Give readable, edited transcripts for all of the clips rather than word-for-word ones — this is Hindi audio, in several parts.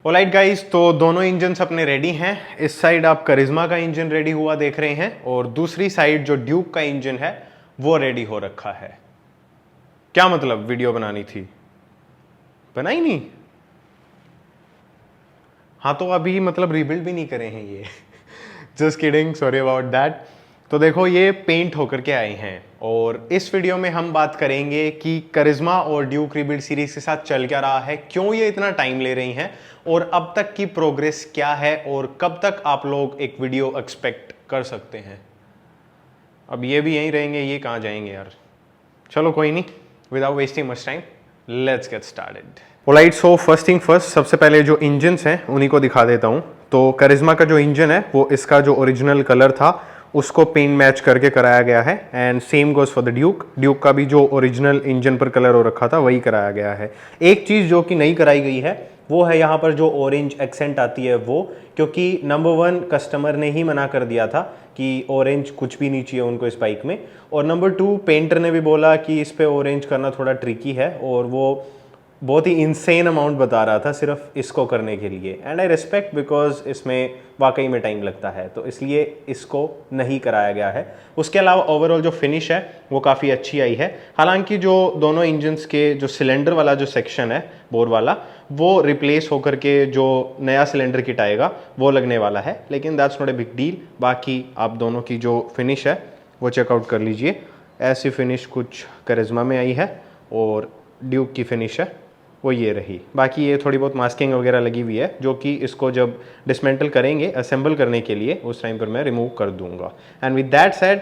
ऑलराइट गाइस, तो दोनों इंजन्स अपने रेडी हैं। इस साइड आप करिश्मा का इंजन रेडी हुआ देख रहे हैं और दूसरी साइड जो ड्यूक का इंजन है वो रेडी हो रखा है। क्या मतलब वीडियो बनानी थी, बनाई नहीं? हाँ तो अभी मतलब रीबिल्ड भी नहीं करे हैं ये just kidding, sorry about that. तो देखो ये पेंट होकर के आए हैं और इस वीडियो में हम बात करेंगे कि करिश्मा और ड्यूक रीबिल्ड सीरीज के साथ चल क्या रहा है, क्यों ये इतना टाइम ले रही हैं और अब तक की प्रोग्रेस क्या है और कब तक आप लोग एक वीडियो एक्सपेक्ट कर सकते हैं। अब ये भी यहीं रहेंगे, ये कहाँ जाएंगे यार। चलो कोई नहीं, without wasting much time let's get started. Alright, so first thing first, सबसे पहले जो इंजन्स हैं उन्हीं को दिखा देता हूँ। तो करिश्मा का जो इंजन है वो इसका जो ओरिजिनल कलर था उसको पेंट मैच करके कराया गया है and same goes for the Duke. Duke का भी जो ओरिजिनल इंजन पर कलर हो रखा था वही कराया गया है। एक चीज़ जो कि नहीं कराई गई है वो है यहाँ पर जो ऑरेंज एक्सेंट आती है वो, क्योंकि नंबर 1 कस्टमर ने ही मना कर दिया था कि ऑरेंज कुछ भी नहीं चाहिए उनको इस बाइक में, और नंबर 2 पेंटर ने भी बोला कि इस पे ऑरेंज करना थोड़ा ट्रिकी है और वो बहुत ही इंसेन अमाउंट बता रहा था सिर्फ इसको करने के लिए। एंड आई रिस्पेक्ट, बिकॉज इसमें वाकई में टाइम लगता है, तो इसलिए इसको नहीं कराया गया है। उसके अलावा ओवरऑल जो फिनिश है वो काफ़ी अच्छी आई है। हालांकि जो दोनों इंजन्स के जो सिलेंडर वाला जो सेक्शन है बोर वाला, वो रिप्लेस होकर के जो नया सिलेंडर किट आएगा वो लगने वाला है, लेकिन that's not a big deal. बाकी आप दोनों की जो फिनिश है वो चेकआउट कर लीजिए। ऐसी फिनिश कुछ करिश्मा में आई है और ड्यूक की फिनिश है वो ये रही। बाकी ये थोड़ी बहुत मास्किंग वगैरह लगी हुई है जो कि इसको जब डिसमेंटल करेंगे असेंबल करने के लिए उस टाइम पर मैं रिमूव कर दूंगा। एंड विद दैट सेड,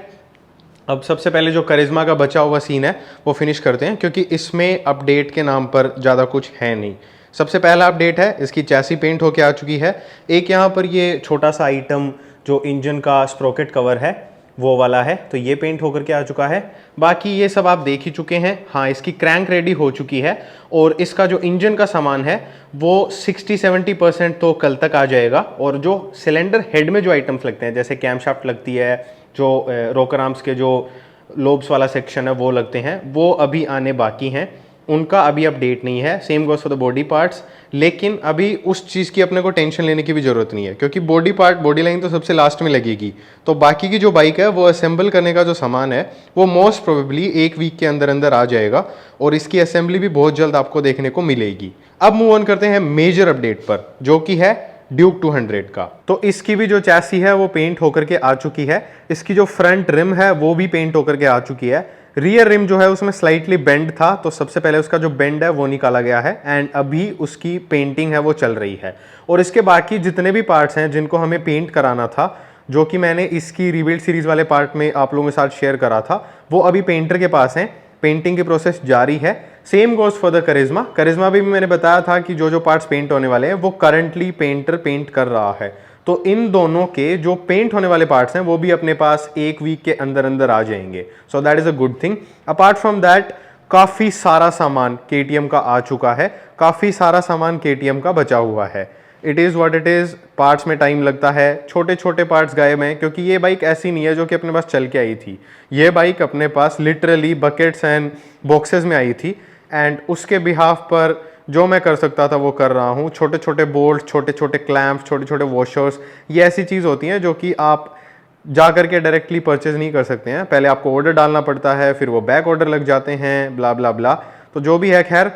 अब सबसे पहले जो करिश्मा का बचा हुआ सीन है वो फिनिश करते हैं, क्योंकि इसमें अपडेट के नाम पर ज़्यादा कुछ है नहीं। सबसे पहला अपडेट है इसकी चैसी पेंट होके आ चुकी है। एक यहाँ पर ये छोटा सा आइटम जो इंजन का स्प्रोकेट कवर है वो वाला है, तो ये पेंट होकर के आ चुका है। बाकी ये सब आप देख ही चुके हैं। हाँ, इसकी क्रैंक रेडी हो चुकी है और इसका जो इंजन का सामान है वो 60-70% तो कल तक आ जाएगा, और जो सिलेंडर हेड में जो आइटम्स लगते हैं जैसे कैमशाफ्ट लगती है, जो रोकर आर्म्स के जो लोब्स वाला सेक्शन है वो लगते हैं, वो अभी आने बाकी हैं। उनका अभी अपडेट नहीं है। Same goes for the body parts, लेकिन अभी उस चीज़ की अपने को टेंशन लेने की भी ज़रूरत नहीं है, क्योंकि बॉडी पार्ट बॉडी लाइन तो सबसे लास्ट में लगेगी। तो बाकी की जो बाइक है वो असेंबल करने का जो सामान है वो मोस्ट प्रोबेबली 1 वीक के अंदर अंदर आ जाएगा और इसकी असेंबली भी बहुत जल्द आपको देखने को मिलेगी। अब मूव ऑन करते हैं मेजर अपडेट पर, जो कि है ड्यूक 200 का। तो इसकी भी जो चैसी है वो पेंट होकर के आ चुकी है। इसकी जो फ्रंट रिम है वो भी पेंट होकर के आ चुकी है। रियर रिम जो है उसमें स्लाइटली बेंड था, तो सबसे पहले उसका जो बेंड है वो निकाला गया है एंड अभी उसकी पेंटिंग है वो चल रही है। और इसके बाकी जितने भी पार्ट्स हैं जिनको हमें पेंट कराना था, जो कि मैंने इसकी रीबिल्ड सीरीज वाले पार्ट में आप लोगों के साथ शेयर करा था, वो अभी पेंटर के पास हैं। पेंटिंग की प्रोसेस जारी है। सेम गोज फॉर द करिश्मा। करिश्मा भी मैंने बताया था कि जो जो पार्ट्स पेंट होने वाले हैं वो करंटली पेंटर पेंट कर रहा है। तो इन दोनों के जो पेंट होने वाले पार्ट्स हैं वो भी अपने पास 1 वीक के अंदर अंदर आ जाएंगे। So that is a good thing. Apart from that, काफ़ी सारा सामान KTM का आ चुका है, काफ़ी सारा सामान KTM का बचा हुआ है। It is what it is. Parts में टाइम लगता है, छोटे छोटे पार्ट्स गायब हैं, क्योंकि ये बाइक ऐसी नहीं है जो कि अपने पास चल के आई थी। ये बाइक अपने पास लिटरली बकेट्स एंड बॉक्सेस में आई थी एंड उसके बिहाफ पर जो मैं कर सकता था वो कर रहा हूँ। छोटे छोटे बोल्ट, छोटे छोटे क्लैम्प्स, छोटे छोटे वॉशर्स, ये ऐसी चीज़ होती हैं जो कि आप जा करके डायरेक्टली परचेज नहीं कर सकते हैं। पहले आपको ऑर्डर डालना पड़ता है, फिर वो बैक ऑर्डर लग जाते हैं, ब्ला ब्ला ब्ला। तो जो भी है, खैर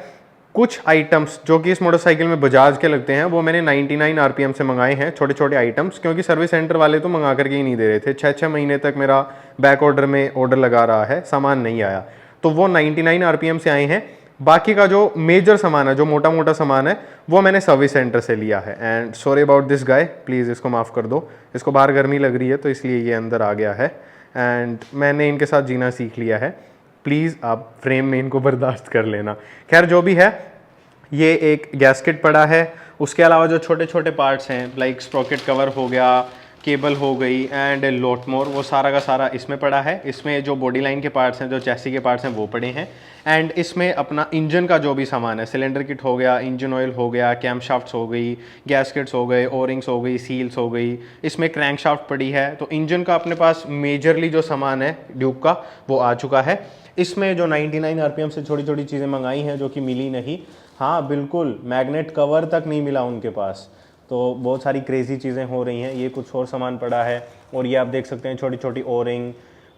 कुछ आइटम्स जो कि इस मोटरसाइकिल में बजाज के लगते हैं वो मैंने 99 RPM से मंगाए हैं, छोटे छोटे आइटम्स, क्योंकि सर्विस सेंटर वाले तो मंगा करके ही नहीं दे रहे थे। 6-6 महीने तक मेरा बैक ऑर्डर में ऑर्डर लगा रहा है, सामान नहीं आया, तो वो 99 RPM से आए हैं। बाकी का जो मेजर सामान है, जो मोटा मोटा सामान है, वो मैंने सर्विस सेंटर से लिया है। And sorry about this guy, please इसको माफ़ कर दो। इसको बाहर गर्मी लग रही है तो इसलिए ये अंदर आ गया है एंड मैंने इनके साथ जीना सीख लिया है। प्लीज़ आप फ्रेम में इनको बर्दाश्त कर लेना। खैर जो भी है, ये एक गैस्केट पड़ा है। उसके अलावा जो छोटे छोटे पार्ट्स हैं लाइक स्प्रॉकेट कवर हो गया, केबल हो गई एंड लॉट मोर, वो सारा का सारा इसमें पड़ा है। इसमें जो बॉडी लाइन के पार्ट्स हैं, जो चैसी के पार्ट्स हैं वो पड़े हैं एंड इसमें अपना इंजन का जो भी सामान है, सिलेंडर किट हो गया, इंजन ऑयल हो गया, कैमशाफ्ट्स हो गई, गैस्केट्स हो गए, ओरिंग्स हो गई, सील्स हो गई, इसमें क्रैंकशाफ्ट पड़ी है। तो इंजन का अपने पास मेजरली जो सामान है ड्यूक का वो आ चुका है। इसमें जो 99 RPM से छोटी छोटी चीज़ें मंगाई हैं जो कि मिली नहीं, हाँ बिल्कुल, मैग्नेट कवर तक नहीं मिला उनके पास। तो बहुत सारी क्रेजी चीज़ें हो रही हैं। ये कुछ और सामान पड़ा है, और ये आप देख सकते हैं छोटी छोटी ओरिंग,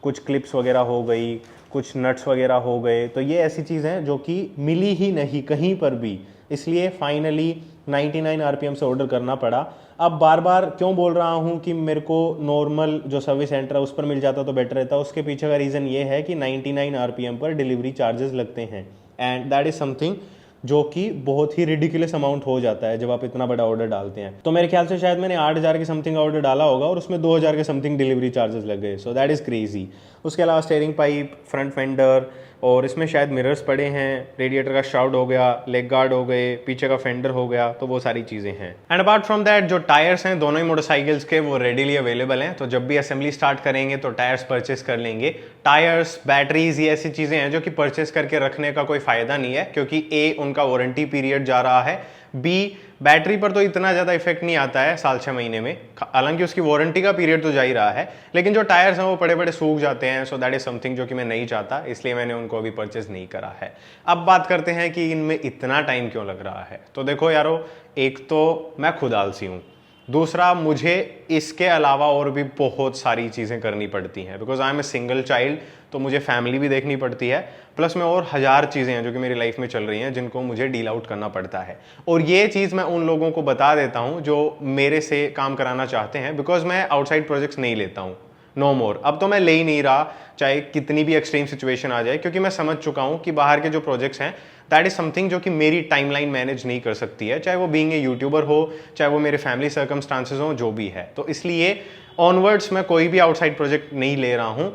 कुछ क्लिप्स वगैरह हो गई, कुछ नट्स वगैरह हो गए। तो ये ऐसी चीज़ हैं जो कि मिली ही नहीं कहीं पर भी, इसलिए फाइनली 99 आरपीएम से ऑर्डर करना पड़ा। अब बार बार क्यों बोल रहा हूँ कि मेरे को नॉर्मल जो सर्विस सेंटर है उस पर मिल जाता तो बेटर रहता, उसके पीछे का रीज़न ये है कि 99 आरपीएम पर डिलीवरी चार्जेस लगते हैं, एंड दैट इज़ समथिंग जो कि बहुत ही रिडिकुलस अमाउंट हो जाता है जब आप इतना बड़ा ऑर्डर डालते हैं। तो मेरे ख्याल से शायद मैंने 8,000 के समथिंग ऑर्डर डाला होगा और उसमें 2,000 के समथिंग डिलीवरी चार्जेस लग गए। So that is crazy. उसके अलावा स्टीयरिंग पाइप, फ्रंट फेंडर, और इसमें शायद मिरर्स पड़े हैं, रेडिएटर का श्राउड हो गया, लेग गार्ड हो गए, पीछे का फेंडर हो गया, तो वो सारी चीज़ें हैं। एंड अपार्ट फ्रॉम दैट जो टायर्स हैं दोनों ही मोटरसाइकिल्स के वो रेडीली अवेलेबल हैं, तो जब भी असेंबली स्टार्ट करेंगे तो टायर्स परचेस कर लेंगे। टायर्स, बैटरीज, ये ऐसी चीज़ें हैं जो कि परचेस करके रखने का कोई फ़ायदा नहीं है, क्योंकि ए उनका वारंटी पीरियड जा रहा है, बी बैटरी पर तो इतना ज़्यादा इफेक्ट नहीं आता है साल 6 महीने में, हालांकि उसकी वारंटी का पीरियड तो जा ही रहा है, लेकिन जो टायर्स हैं वो बड़े बड़े सूख जाते हैं। सो दैट इज समथिंग जो कि मैं नहीं चाहता, इसलिए मैंने उनको अभी परचेज नहीं करा है। अब बात करते हैं कि इनमें इतना टाइम क्यों लग रहा है। तो देखो यारो, एक तो मैं खुद आलसी हूँ, दूसरा मुझे इसके अलावा और भी बहुत सारी चीज़ें करनी पड़ती हैं, because I am a single child, तो मुझे फैमिली भी देखनी पड़ती है, प्लस में और 1000 चीज़ें हैं जो कि मेरी लाइफ में चल रही हैं जिनको मुझे डील आउट करना पड़ता है। और ये चीज़ मैं उन लोगों को बता देता हूँ जो मेरे से काम कराना चाहते हैं, बिकॉज मैं आउटसाइड प्रोजेक्ट्स नहीं लेता हूँ, नो मोर। अब तो मैं ले ही नहीं रहा, चाहे कितनी भी एक्सट्रीम सिचुएशन आ जाए, क्योंकि मैं समझ चुका हूँ कि बाहर के जो प्रोजेक्ट्स हैं दैट इज समथिंग जो कि मेरी टाइमलाइन मैनेज नहीं कर सकती है, चाहे वो बीइंग ए यूट्यूबर हो, चाहे वो मेरे फैमिली सर्कमस्टांसेस हो, जो भी है। तो इसलिए ऑनवर्ड्स मैं कोई भी आउटसाइड प्रोजेक्ट नहीं ले रहा हूँ।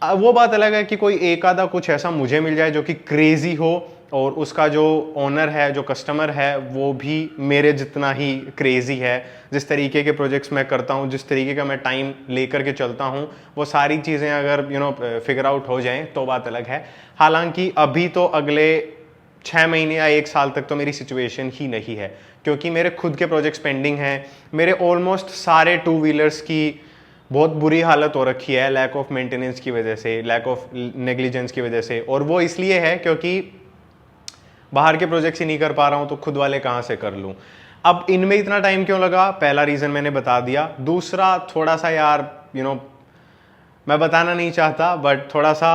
वो बात अलग है कि कोई एक आधा कुछ ऐसा मुझे मिल जाए जो कि क्रेजी हो, और उसका जो ओनर है, जो कस्टमर है, वो भी मेरे जितना ही क्रेजी है। जिस तरीके के प्रोजेक्ट्स मैं करता हूँ, जिस तरीके का मैं टाइम लेकर के चलता हूँ, वो सारी चीज़ें अगर फिगर आउट हो जाएं तो बात अलग है। हालांकि अभी तो अगले 6 महीने या 1 साल तक तो मेरी सिचुएशन ही नहीं है, क्योंकि मेरे खुद के प्रोजेक्ट्स पेंडिंग हैं। मेरे ऑलमोस्ट सारे 2 व्हीलर्स की बहुत बुरी हालत हो रखी है, लैक ऑफ मेंटेनेंस की वजह से, लैक ऑफ नेग्लिजेंस की वजह से, और वो इसलिए है क्योंकि बाहर के प्रोजेक्ट्स ही नहीं कर पा रहा हूँ, तो खुद वाले कहाँ से कर लूँ। अब इनमें इतना टाइम क्यों लगा, पहला रीज़न मैंने बता दिया। दूसरा थोड़ा सा यार मैं बताना नहीं चाहता, बट थोड़ा सा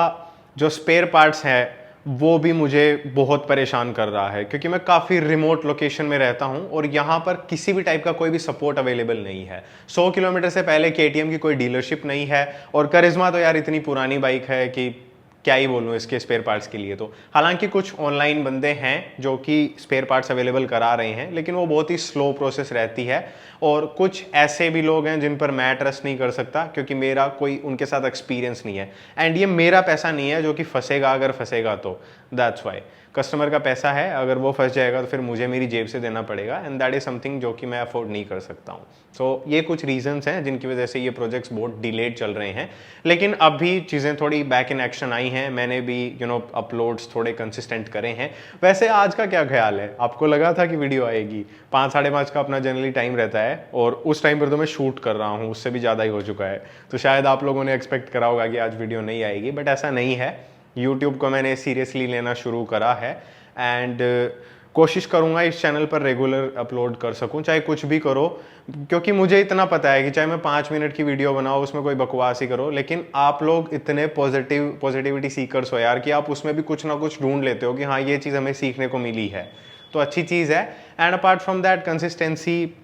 जो स्पेयर पार्ट्स हैं वो भी मुझे बहुत परेशान कर रहा है, क्योंकि मैं काफ़ी रिमोट लोकेशन में रहता हूं और यहाँ पर किसी भी टाइप का कोई भी सपोर्ट अवेलेबल नहीं है। 100 किलोमीटर से पहले केटीएम की कोई डीलरशिप नहीं है, और करिश्मा तो यार इतनी पुरानी बाइक है कि क्या ही बोलूँ इसके स्पेयर पार्ट्स के लिए। तो हालांकि कुछ ऑनलाइन बंदे हैं जो कि स्पेयर पार्ट्स अवेलेबल करा रहे हैं, लेकिन वो बहुत ही स्लो प्रोसेस रहती है, और कुछ ऐसे भी लोग हैं जिन पर मैं ट्रस्ट नहीं कर सकता, क्योंकि मेरा कोई उनके साथ एक्सपीरियंस नहीं है। एंड ये मेरा पैसा नहीं है जो कि फंसेगा, अगर फंसेगा तो दैट्स वाई। कस्टमर का पैसा है, अगर वो फंस जाएगा तो फिर मुझे मेरी जेब से देना पड़ेगा, एंड दैट इज समथिंग जो कि मैं अफोर्ड नहीं कर सकता हूँ। सो ये कुछ रीजंस हैं जिनकी वजह से ये प्रोजेक्ट्स बहुत डिलेड चल रहे हैं, लेकिन अभी चीज़ें थोड़ी बैक इन एक्शन आई हैं। मैंने भी अपलोड्स थोड़े कंसिस्टेंट करे हैं। वैसे आज का क्या ख्याल है, आपको लगा था कि वीडियो आएगी? 5 साढ़े 5 का अपना जनरली टाइम रहता है, और उस टाइम पर तो मैं शूट कर रहा हूँ, उससे भी ज़्यादा ही हो चुका है। तो शायद आप लोगों ने एक्सपेक्ट करा होगा कि आज वीडियो नहीं आएगी, बट ऐसा नहीं है। यूट्यूब को मैंने सीरियसली लेना शुरू करा है, एंड कोशिश करूँगा इस चैनल पर रेगुलर अपलोड कर सकूँ, चाहे कुछ भी करो, क्योंकि मुझे इतना पता है कि चाहे मैं 5 मिनट की वीडियो बनाऊँ, उसमें कोई बकवास ही करो, लेकिन आप लोग इतने पॉजिटिविटी सीकर्स हो यार कि आप उसमें भी कुछ ना कुछ ढूंढ लेते हो कि हाँ ये चीज़ हमें सीखने को मिली है, तो अच्छी चीज़ है। And apart from that consistency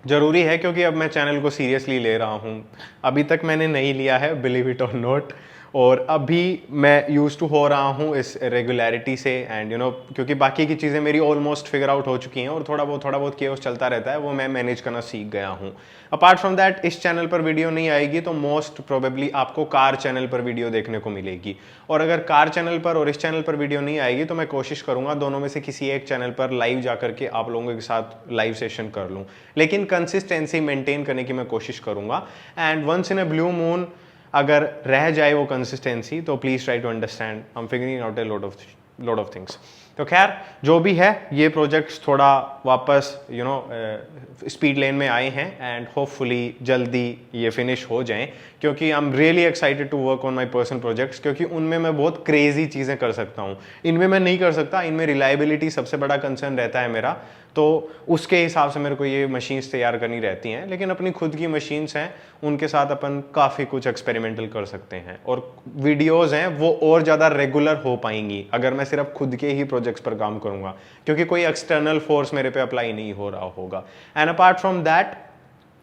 ज़रूरी है, क्योंकि अब मैं चैनल को सीरियसली ले रहा हूँ। अभी तक मैंने नहीं लिया है, बिलीव इट और नॉट, और अभी मैं यूज़ टू हो रहा हूँ इस रेगुलरिटी से, एंड क्योंकि बाकी की चीज़ें मेरी ऑलमोस्ट फिगर आउट हो चुकी हैं, और थोड़ा बहुत केओस चलता रहता है, वो मैं मैनेज करना सीख गया हूँ। अपार्ट फ्रॉम दैट इस चैनल पर वीडियो नहीं आएगी तो मोस्ट प्रोबेबली आपको कार चैनल पर वीडियो देखने को मिलेगी, और अगर कार चैनल पर और इस चैनल पर वीडियो नहीं आएगी तो मैं कोशिश करूँगा दोनों में से किसी एक चैनल पर लाइव जा करके आप लोगों के साथ लाइव सेशन कर लूँ, लेकिन कंसिस्टेंसी मेंटेन करने की मैं कोशिश करूँगा। And once in a blue moon अगर रह जाए वो कंसिस्टेंसी, तो please try to understand, I am figuring out a lot of things. तो खैर जो भी है, ये प्रोजेक्ट्स थोड़ा वापस स्पीड लेन में आए हैं एंड होपफुली जल्दी ये फिनिश हो जाएं, क्योंकि I am really excited to work on my personal projects, क्योंकि उनमें मैं बहुत क्रेजी चीज़ें कर सकता हूँ। इनमें मैं नहीं कर सकता, इनमें रिलायबिलिटी सबसे बड़ा कंसर्न रहता है मेरा, तो उसके हिसाब से मेरे को ये मशीन्स तैयार करनी रहती हैं। लेकिन अपनी खुद की मशीन्स हैं, उनके साथ अपन काफ़ी कुछ एक्सपेरिमेंटल कर सकते हैं, और वीडियोज़ हैं वो और ज़्यादा रेगुलर हो पाएंगी अगर मैं सिर्फ खुद के ही प्रोजेक्ट्स पर काम करूँगा, क्योंकि कोई एक्सटर्नल फोर्स मेरे पे अप्लाई नहीं हो रहा होगा। एंड अपार्ट फ्रॉम दैट,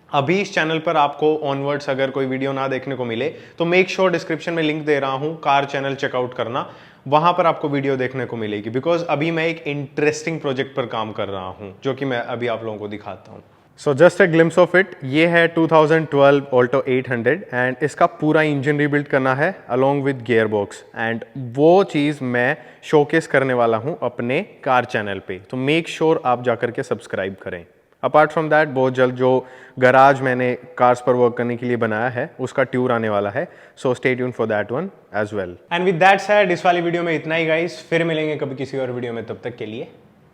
अभी इस चैनल पर आपको ऑनवर्ड्स अगर कोई वीडियो ना देखने को मिले तो मेक श्योर डिस्क्रिप्शन में लिंक दे रहा हूँ, कार चैनल चेकआउट करना, वहां पर आपको वीडियो देखने को मिलेगी। बिकॉज अभी मैं एक इंटरेस्टिंग प्रोजेक्ट पर काम कर रहा हूँ, जो कि मैं अभी आप लोगों को दिखाता हूँ। So just a glimpse of it, ये है 2012 ऑल्टो 800 एंड इसका पूरा इंजन रीबिल्ड करना है along with gear box, and वो चीज़ मैं शोकेस करने वाला हूँ अपने कार चैनल पे, तो मेक श्योर आप जाकर के सब्सक्राइब करें। अपार्ट फ्रॉम दैट, बहुत जल्द जो गराज मैंने कार्स पर वर्क करने के लिए बनाया है उसका टूर आने वाला है, so stay tuned for that one as well. And with that said, इस वाली वीडियो में इतना ही गाइस, फिर मिलेंगे कभी किसी और वीडियो में, तब तक के लिए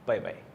बाय बाय।